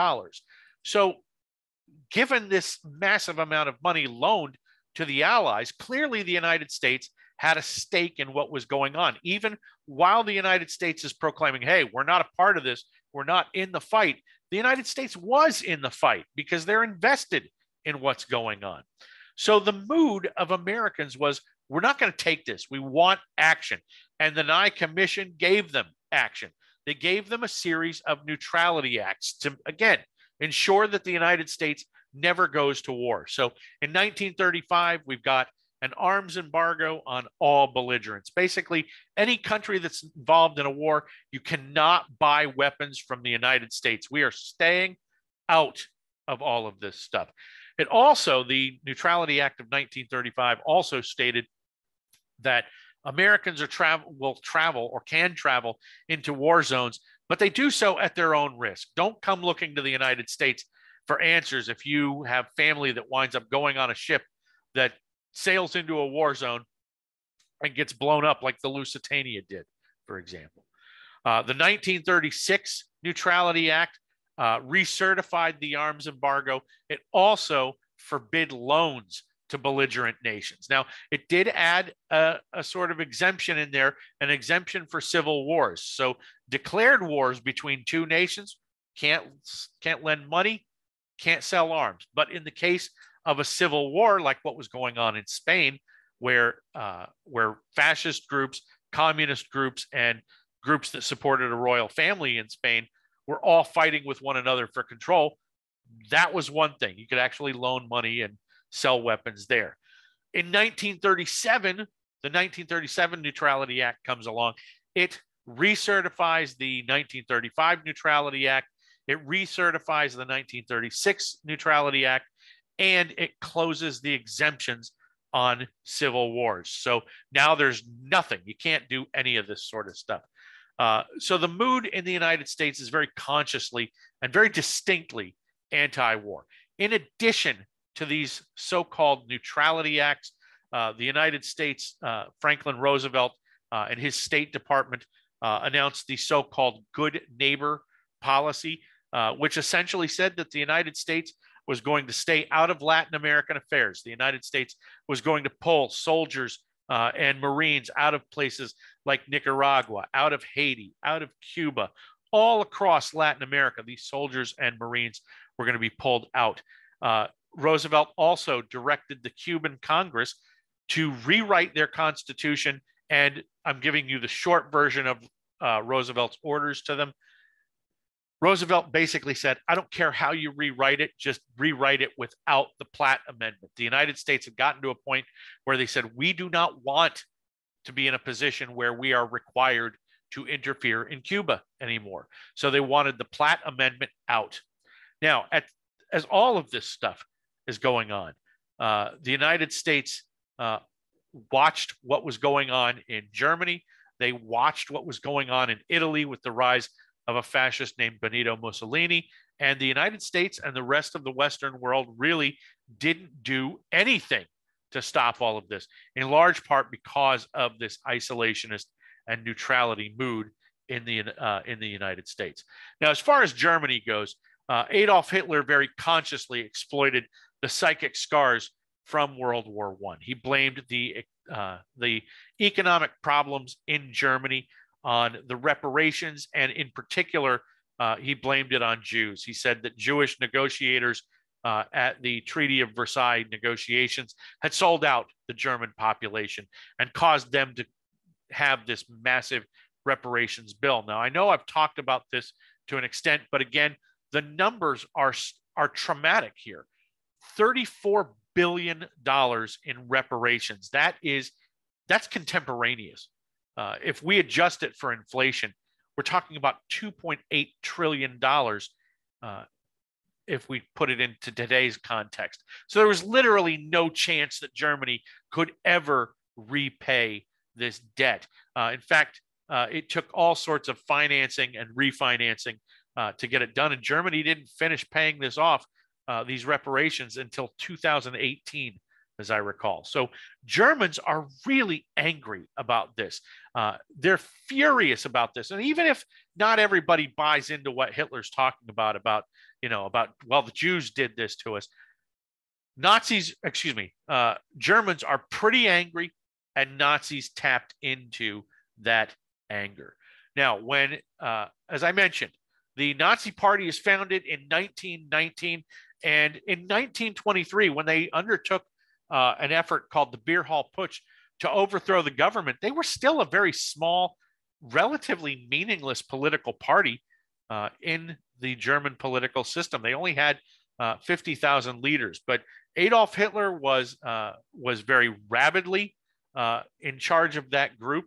So given this massive amount of money loaned to the Allies, clearly the United States had a stake in what was going on. Even while the United States is proclaiming, hey, we're not a part of this, we're not in the fight, the United States was in the fight because they're invested in what's going on. So the mood of Americans was, we're not going to take this. We want action. And the Nye Commission gave them action. They gave them a series of neutrality acts to, again, ensure that the United States never goes to war. So in 1935, we've got an arms embargo on all belligerents. Basically, any country that's involved in a war, you cannot buy weapons from the United States. We are staying out of all of this stuff. It also, the Neutrality Act of 1935 also stated that Americans will travel or can travel into war zones, but they do so at their own risk. Don't come looking to the United States for answers if you have family that winds up going on a ship that sails into a war zone and gets blown up like the Lusitania did, for example. The 1936 Neutrality Act recertified the arms embargo. It also forbid loans to belligerent nations. Now, it did add a sort of exemption in there, an exemption for civil wars. So declared wars between two nations can't lend money, can't sell arms. But in the case of a civil war, like what was going on in Spain, where fascist groups, communist groups, and groups that supported a royal family in Spain were all fighting with one another for control, that was one thing. You could actually loan money and sell weapons there. In 1937, the 1937 Neutrality Act comes along. It recertifies the 1935 Neutrality Act. It recertifies the 1936 Neutrality Act, and it closes the exemptions on civil wars. So now there's nothing. You can't do any of this sort of stuff. So the mood in the United States is very consciously and very distinctly anti-war. In addition to these so-called neutrality acts, the United States, Franklin Roosevelt and his State Department announced the so-called good neighbor policy, which essentially said that the United States was going to stay out of Latin American affairs. The United States was going to pull soldiers and Marines out of places like Nicaragua, out of Haiti, out of Cuba, all across Latin America. These soldiers and Marines were going to be pulled out. Roosevelt also directed the Cuban Congress to rewrite their constitution. And I'm giving you the short version of Roosevelt's orders to them. Roosevelt basically said, I don't care how you rewrite it, just rewrite it without the Platt Amendment. The United States had gotten to a point where they said, we do not want to be in a position where we are required to interfere in Cuba anymore. So they wanted the Platt Amendment out. Now, as all of this stuff is going on, the United States watched what was going on in Germany. They watched what was going on in Italy with the rise of a fascist named Benito Mussolini. And the United States and the rest of the Western world really didn't do anything to stop all of this, in large part because of this isolationist and neutrality mood in the United States. Now, as far as Germany goes, Adolf Hitler very consciously exploited the psychic scars from World War I. He blamed the economic problems in Germany on the reparations, and in particular, he blamed it on Jews. He said that Jewish negotiators at the Treaty of Versailles negotiations had sold out the German population and caused them to have this massive reparations bill. Now, I know I've talked about this to an extent, but again, the numbers are traumatic here. $34 billion in reparations. That's contemporaneous. If we adjust it for inflation, we're talking about $2.8 trillion if we put it into today's context. So there was literally no chance that Germany could ever repay this debt. In fact, it took all sorts of financing and refinancing to get it done. And Germany didn't finish paying this off, these reparations, until 2018, as I recall. So Germans are really angry about this. They're furious about this. And even if not everybody buys into what Hitler's talking about, well, the Jews did this to us. Germans are pretty angry, and Nazis tapped into that anger. Now, when, as I mentioned, the Nazi Party is founded in 1919, and in 1923, when they undertook an effort called the Beer Hall Putsch to overthrow the government, they were still a very small, relatively meaningless political party in the German political system. They only had 50,000 leaders, but Adolf Hitler was very rabidly in charge of that group.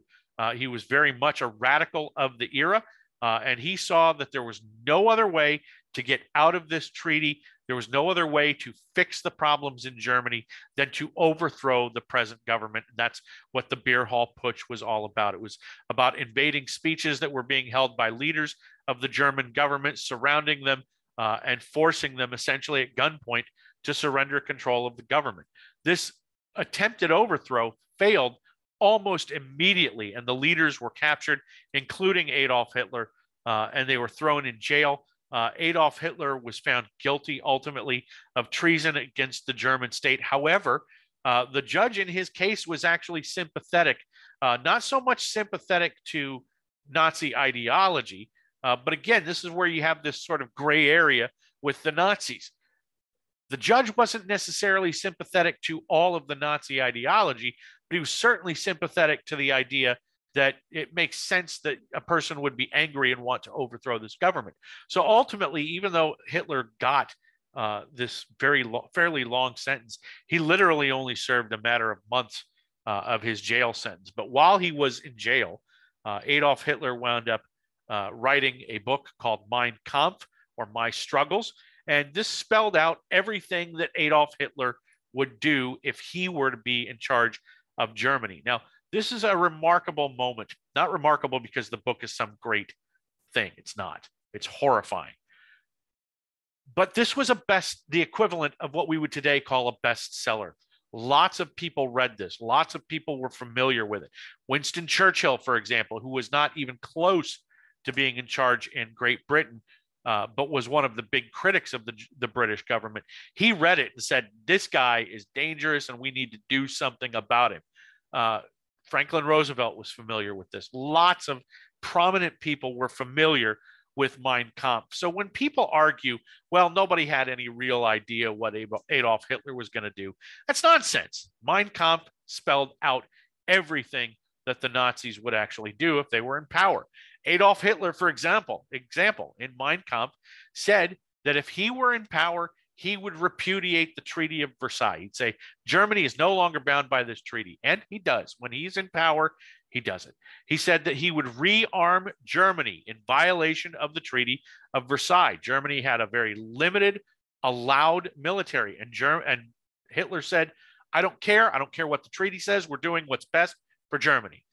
He was very much a radical of the era, and he saw that there was no other way to get out of this treaty. There was no other way to fix the problems in Germany than to overthrow the present government. And that's what the Beer Hall Putsch was all about. It was about invading speeches that were being held by leaders of the German government, surrounding them and forcing them essentially at gunpoint to surrender control of the government. This attempted overthrow failed almost immediately, and the leaders were captured, including Adolf Hitler, and they were thrown in jail. Adolf Hitler was found guilty ultimately of treason against the German state. However, the judge in his case was actually sympathetic, not so much sympathetic to Nazi ideology, but again, this is where you have this sort of gray area with the Nazis. The judge wasn't necessarily sympathetic to all of the Nazi ideology, but he was certainly sympathetic to the idea that it makes sense that a person would be angry and want to overthrow this government. So ultimately, even though Hitler got this fairly long sentence, he literally only served a matter of months of his jail sentence. But while he was in jail, Adolf Hitler wound up writing a book called Mein Kampf, or My Struggles. And this spelled out everything that Adolf Hitler would do if he were to be in charge of Germany. Now, this is a remarkable moment. Not remarkable because the book is some great thing. It's not. It's horrifying. But this was the equivalent of what we would today call a bestseller. Lots of people read this. Lots of people were familiar with it. Winston Churchill, for example, who was not even close to being in charge in Great Britain, but was one of the big critics of the British government, he read it and said, this guy is dangerous and we need to do something about him. Franklin Roosevelt was familiar with this. Lots of prominent people were familiar with Mein Kampf. So when people argue, well, nobody had any real idea what Adolf Hitler was going to do, that's nonsense. Mein Kampf spelled out everything that the Nazis would actually do if they were in power. Adolf Hitler, for example, in Mein Kampf, said that if he were in power, he would repudiate the Treaty of Versailles. He'd say, Germany is no longer bound by this treaty. And he does. When he's in power, he does it. He said that he would rearm Germany in violation of the Treaty of Versailles. Germany had a very limited, allowed military. And Hitler said, I don't care. I don't care what the treaty says. We're doing what's best for Germany.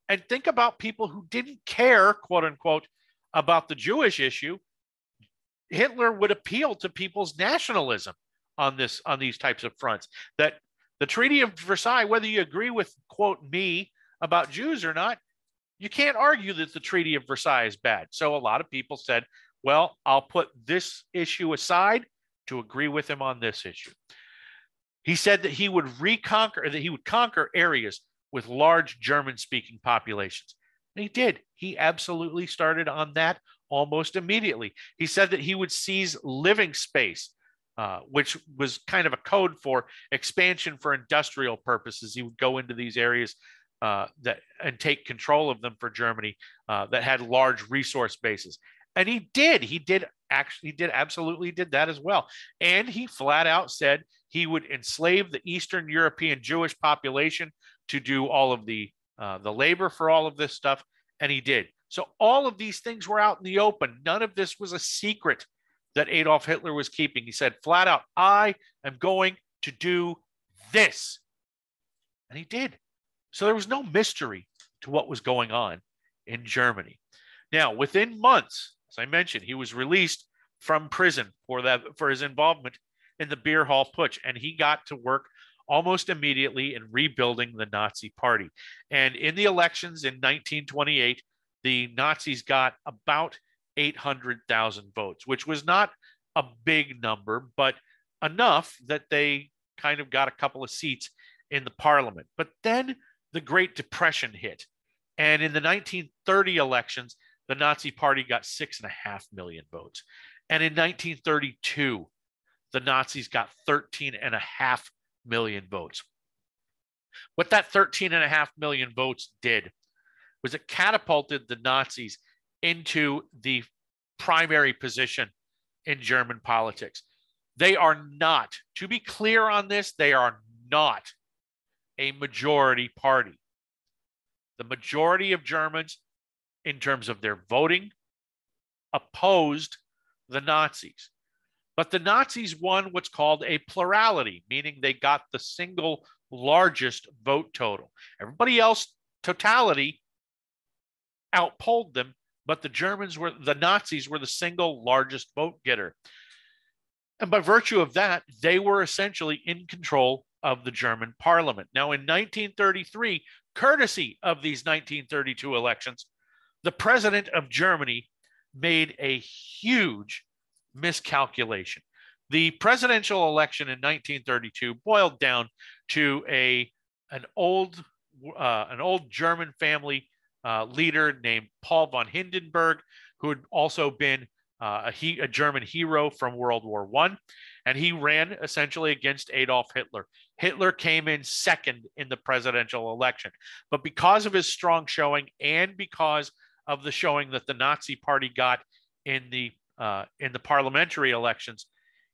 And think about people who didn't care, quote unquote, about the Jewish issue. Hitler would appeal to people's nationalism on these types of fronts. That the Treaty of Versailles, whether you agree with, quote, me about Jews or not, you can't argue that the Treaty of Versailles is bad. So a lot of people said, well, I'll put this issue aside to agree with him on this issue. He said that he would conquer areas with large German-speaking populations. And he did. He absolutely started on that almost immediately. He said that he would seize living space, which was kind of a code for expansion for industrial purposes. He would go into these areas and take control of them for Germany that had large resource bases. And he did. He absolutely did that as well. And he flat out said he would enslave the Eastern European Jewish population to do all of the labor for all of this stuff. And he did. So all of these things were out in the open. None of this was a secret that Adolf Hitler was keeping. He said flat out, I am going to do this. And he did. So there was no mystery to what was going on in Germany. Now, within months, as I mentioned, he was released from prison for his involvement in the Beer Hall Putsch, and he got to work almost immediately in rebuilding the Nazi Party. And in the elections in 1928, the Nazis got about 800,000 votes, which was not a big number, but enough that they kind of got a couple of seats in the parliament. But then the Great Depression hit. And in the 1930 elections, the Nazi Party got 6.5 million votes. And in 1932, the Nazis got 13.5 million votes. What that 13.5 million votes did was it catapulted the Nazis into the primary position in German politics. They are not, to be clear on this, they are not a majority party. The majority of Germans, in terms of their voting, opposed the Nazis. But the Nazis won what's called a plurality, meaning they got the single largest vote total. Everybody else, totality, outpolled them, but the Nazis were the single largest vote getter. And by virtue of that, they were essentially in control of the German parliament. Now, in 1933, courtesy of these 1932 elections, the president of Germany made a huge miscalculation. The presidential election in 1932 boiled down to an old German family leader named Paul von Hindenburg, who had also been a German hero from World War I, and he ran essentially against Adolf Hitler. Hitler came in second in the presidential election, but because of his strong showing and because of the showing that the Nazi Party got in the parliamentary elections,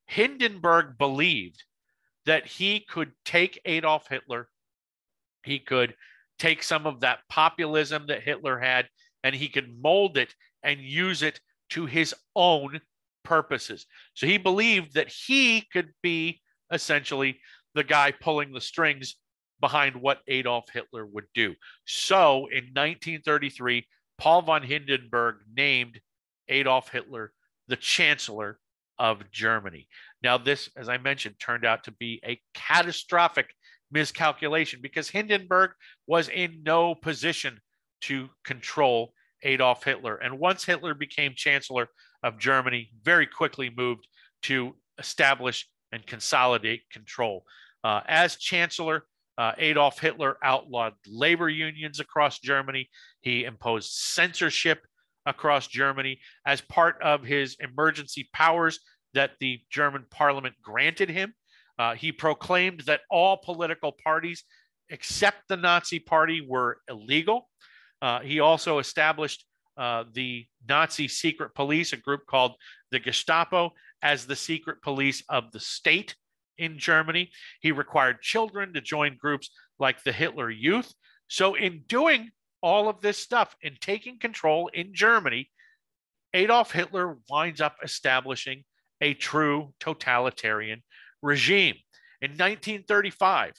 Hindenburg believed that he could take Adolf Hitler, he could take some of that populism that Hitler had, and he could mold it and use it to his own purposes. So he believed that he could be essentially the guy pulling the strings behind what Adolf Hitler would do. So in 1933, Paul von Hindenburg named Adolf Hitler the Chancellor of Germany. Now, this, as I mentioned, turned out to be a catastrophic miscalculation because Hindenburg was in no position to control Adolf Hitler. And once Hitler became Chancellor of Germany, very quickly moved to establish and consolidate control. As Chancellor, Adolf Hitler outlawed labor unions across Germany. He imposed censorship across Germany as part of his emergency powers that the German parliament granted him. He proclaimed that all political parties except the Nazi Party were illegal. He also established the Nazi secret police, a group called the Gestapo, as the secret police of the state in Germany. He required children to join groups like the Hitler Youth. So in doing all of this stuff and taking control in Germany, Adolf Hitler winds up establishing a true totalitarian regime. In 1935,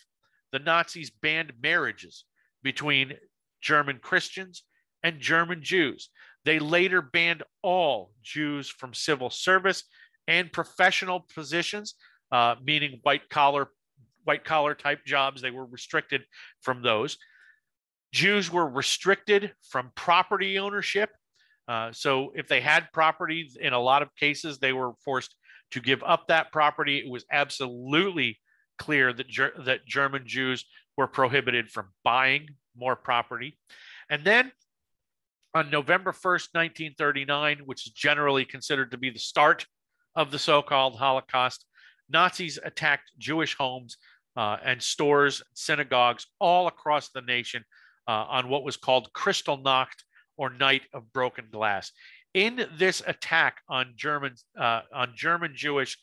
the Nazis banned marriages between German Christians and German Jews. They later banned all Jews from civil service and professional positions, meaning white collar type jobs. They were restricted from those. Jews were restricted from property ownership. So if they had property, in a lot of cases, they were forced to give up that property. It was absolutely clear that German Jews were prohibited from buying more property. And then on November 1st, 1939, which is generally considered to be the start of the so-called Holocaust, Nazis attacked Jewish homes and stores, synagogues all across the nation on what was called Kristallnacht, or Night of Broken Glass. In this attack on German Jewish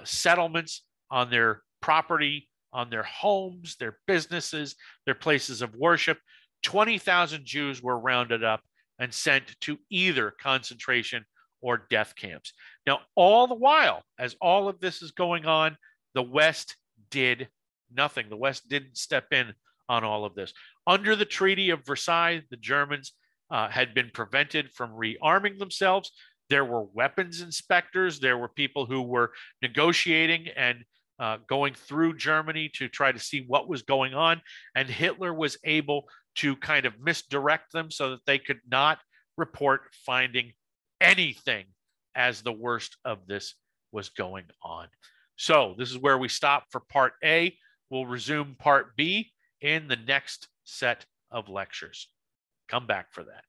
settlements, on their property, on their homes, their businesses, their places of worship, 20,000 Jews were rounded up and sent to either concentration or death camps. Now, all the while, as all of this is going on, the West did nothing. The West didn't step in on all of this. Under the Treaty of Versailles, the Germans had been prevented from rearming themselves. There were weapons inspectors. There were people who were negotiating and going through Germany to try to see what was going on. And Hitler was able to kind of misdirect them so that they could not report finding anything as the worst of this was going on. So this is where we stop for part A. We'll resume part B in the next set of lectures. Come back for that.